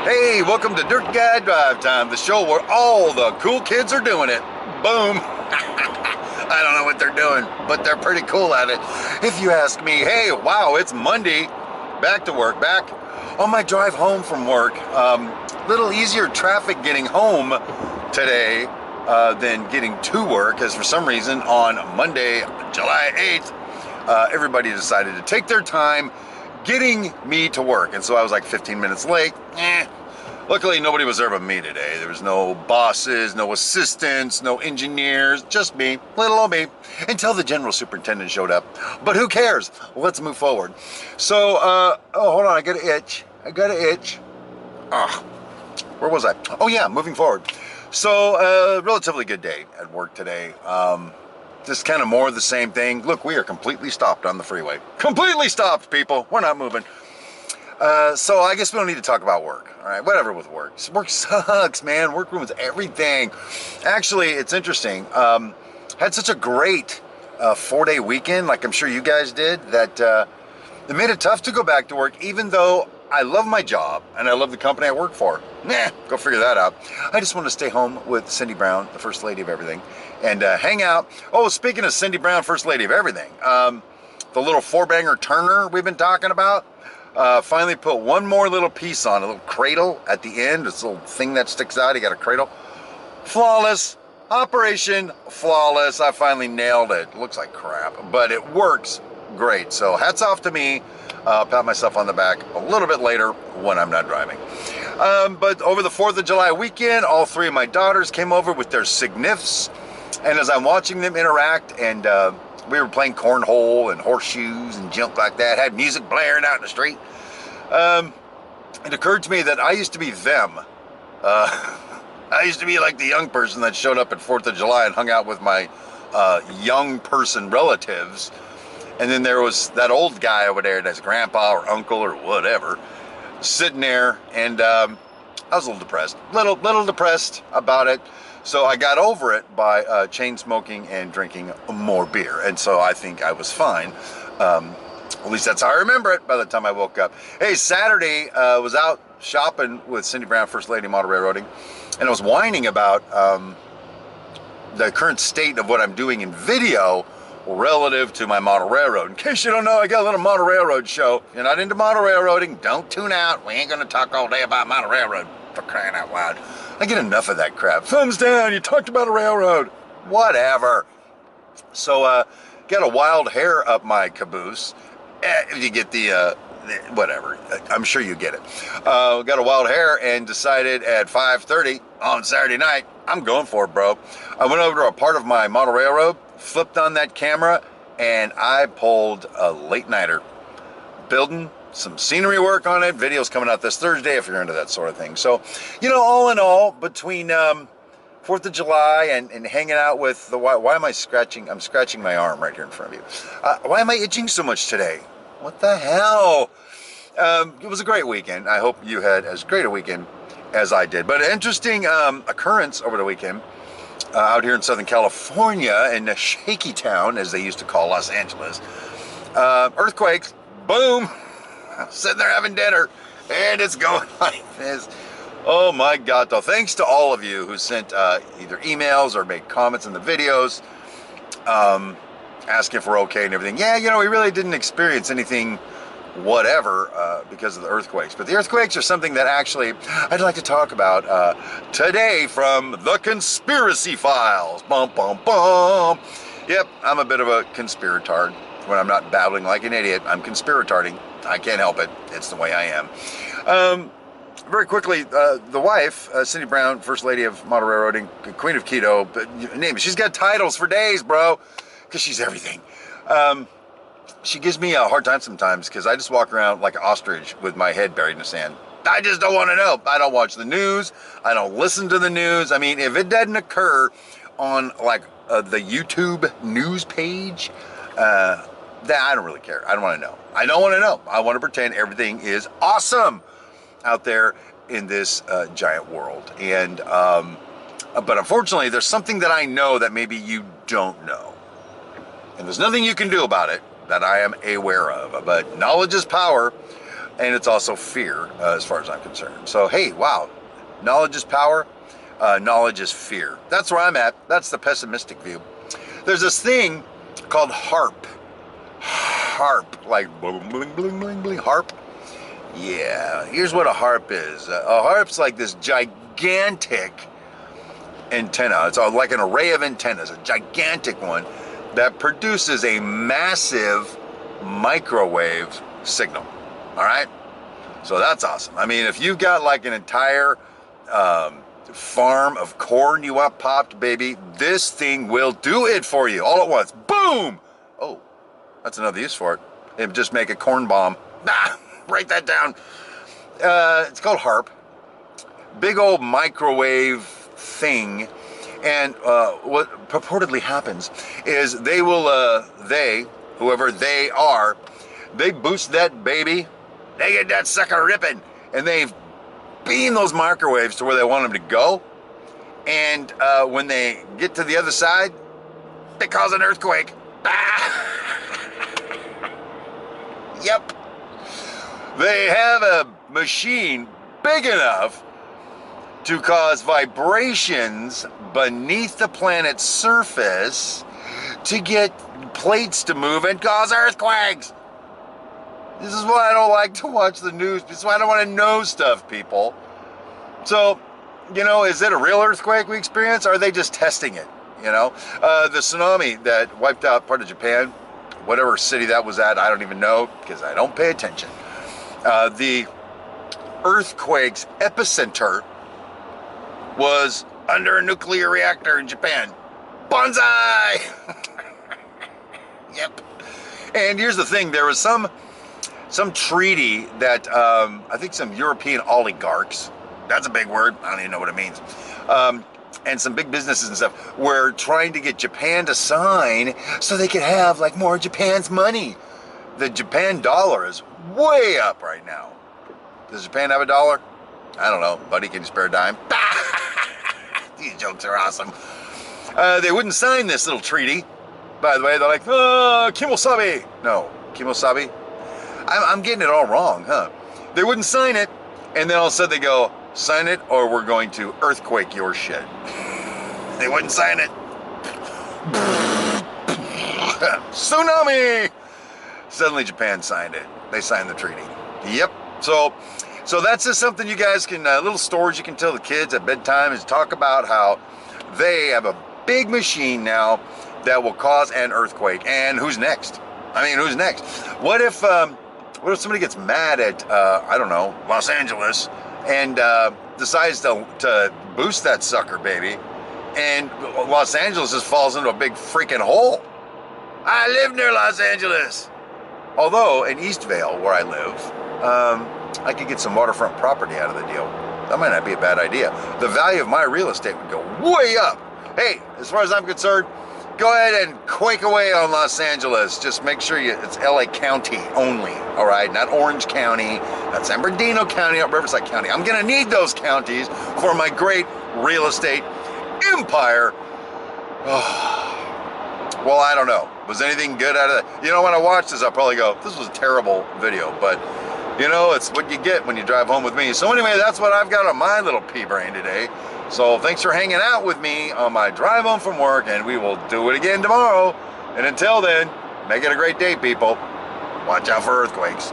Hey, welcome to Dirt Guy Drive Time, the show where all the cool kids are doing it. Boom. I don't know what they're doing, but they're pretty cool at it. If you ask me, hey, wow, it's Monday. Back to work, back on my drive home from work. Little easier traffic getting home today than getting to work, as for some reason on Monday, July 8th, everybody decided to take their time getting me to work. And so I was like 15 minutes late. Luckily, nobody was there but me today. There was no bosses, no assistants, no engineers, just me, little old me, until the general superintendent showed up. But who cares? Let's move forward. So, oh, hold on, I got an itch. Where was I? Oh yeah, moving forward. So, relatively good day at work today. Just kind of more of the same thing. Look, we are completely stopped on the freeway. Completely stopped, people. We're not moving. So I guess we don't need to talk about work. All right, whatever with work. Work sucks, man. Work ruins everything. Actually, it's interesting. Had such a great 4-day weekend, like I'm sure you guys did, that it made it tough to go back to work, even though I love my job and I love the company I work for. Go figure that out. I just want to stay home with Cindy Brown, the First Lady of Everything, and hang out. Oh, speaking of Cindy Brown, First Lady of Everything, the little four-banger Turner we've been talking about, finally put one more little piece on, a little cradle at the end, this little thing that sticks out, you got a cradle. Flawless. Operation flawless. I finally nailed it. Looks like crap, but it works great. So hats off to me. Pat myself on the back a little bit later when I'm not driving. But over the 4th of July weekend, all three of my daughters came over with their signifs. And as I'm watching them interact, and we were playing cornhole and horseshoes and junk like that, had music blaring out in the street, it occurred to me that I used to be them. I used to be like the young person that showed up at 4th of July and hung out with my young person relatives. And then there was that old guy over there, that's grandpa or uncle or whatever, sitting there, and I was a little depressed, little depressed about it. So I got over it by chain smoking and drinking more beer, and so I think I was fine. At least that's how I remember it by the time I woke up. Hey, Saturday was out shopping with Cindy Brown, First Lady Model Railroading, and I was whining about the current state of what I'm doing in video relative to my model railroad. In case you don't know, I got a little model railroad show. If you're not into model railroading, don't tune out. We ain't gonna talk all day about model railroad, for crying out loud. I get enough of that crap. Thumbs down, you talked about a railroad. Whatever. So, got a wild hair up my caboose. You get the whatever. I'm sure you get it. Got a wild hair and decided at 5:30 on Saturday night, I'm going for it, bro. I went over to a part of my model railroad, flipped on that camera, and I pulled a late-nighter, building some scenery work on it. Videos coming out this Thursday if you're into that sort of thing. So, you know, all in all, between 4th of July and hanging out with the... Why am I scratching? I'm scratching my arm right here in front of you. Why am I itching so much today? What the hell? It was a great weekend. I hope you had as great a weekend as I did. But an interesting occurrence over the weekend. Out here in Southern California, in the shaky town, as they used to call Los Angeles. Earthquakes, boom, sitting there having dinner, and it's going like this. Oh my God, though. Thanks to all of you who sent either emails or made comments in the videos, asking if we're okay and everything. Yeah, you know, we really didn't experience anything whatever because of the earthquakes, but the earthquakes are something that actually I'd like to talk about today from the Conspiracy Files. Bum bum bum. Yep, I'm a bit of a conspiratard. When I'm not babbling like an idiot, I'm conspiratarding. I can't help it. It's the way I am. Very quickly, the wife, Cindy Brown, First Lady of Model Railroading, Queen of Keto, name it. She's got titles for days, bro, because she's everything. She gives me a hard time sometimes because I just walk around like an ostrich with my head buried in the sand. I just don't want to know. I don't watch the news. I don't listen to the news. I mean, if it doesn't occur on like the YouTube news page, that I don't really care. I don't want to know. I don't want to know. I want to pretend everything is awesome out there in this giant world. And but unfortunately, there's something that I know that maybe you don't know. And there's nothing you can do about it that I am aware of. But knowledge is power. and it's also fear, as far as I'm concerned. So, hey, wow, knowledge is power, knowledge is fear. That's where I'm at. That's the pessimistic view. There's this thing called HAARP. HAARP, like bling, bling, bling, bling, bling, HAARP. Yeah, here's what a HAARP is. A HAARP's like this gigantic antenna. It's like an array of antennas, a gigantic one that produces a massive microwave signal. All right? So that's awesome. I mean, if you've got like an entire farm of corn you want popped, baby, this thing will do it for you all at once. Boom! Oh, that's another use for it. It would just make a corn bomb. Write that down. It's called HAARP. Big old microwave thing. And what purportedly happens is they will, whoever they are, they boost that baby, they get that sucker ripping, and they beam those microwaves to where they want them to go. And when they get to the other side, they cause an earthquake. Yep. They have a machine big enough to cause vibrations beneath the planet's surface to get plates to move and cause earthquakes. This is why I don't like to watch the news. This is why I don't want to know stuff, people. So, you know, is it a real earthquake we experience? Or are they just testing it? You know, the tsunami that wiped out part of Japan, whatever city that was at, I don't even know because I don't pay attention. The earthquake's epicenter was under a nuclear reactor in Japan. Bonsai! Yep. And here's the thing, there was some treaty that I think some European oligarchs, that's a big word, I don't even know what it means, and some big businesses and stuff were trying to get Japan to sign so they could have like more of Japan's money. The Japan dollar is way up right now. Does Japan have a dollar? I don't know. Buddy, can you spare a dime? These jokes are awesome. They wouldn't sign this little treaty. By the way, they're like, Kimosabi. No, Kimosabi? I'm getting it all wrong, huh? They wouldn't sign it, and then all of a sudden they go, sign it or we're going to earthquake your shit. They wouldn't sign it. Tsunami! Suddenly Japan signed it. They signed the treaty. Yep. So that's just something you guys can, little stories you can tell the kids at bedtime, is talk about how they have a big machine now that will cause an earthquake. And who's next? I mean, who's next? What if somebody gets mad at, I don't know, Los Angeles and decides to boost that sucker, baby, and Los Angeles just falls into a big freaking hole? I live near Los Angeles. Although in Eastvale, where I live, I could get some waterfront property out of the deal. That might not be a bad idea. The value of my real estate would go way up. Hey, as far as I'm concerned, go ahead and quake away on Los Angeles. Just make sure it's LA County only, all right? Not Orange County, not San Bernardino County, not Riverside County. I'm gonna need those counties for my great real estate empire. Well, I don't know. Was anything good out of that? You know, when I watch this, I'll probably go, this was a terrible video, but you know, it's what you get when you drive home with me. So anyway, that's what I've got on my little pea brain today. So thanks for hanging out with me on my drive home from work, and we will do it again tomorrow. And until then, make it a great day, people. Watch out for earthquakes.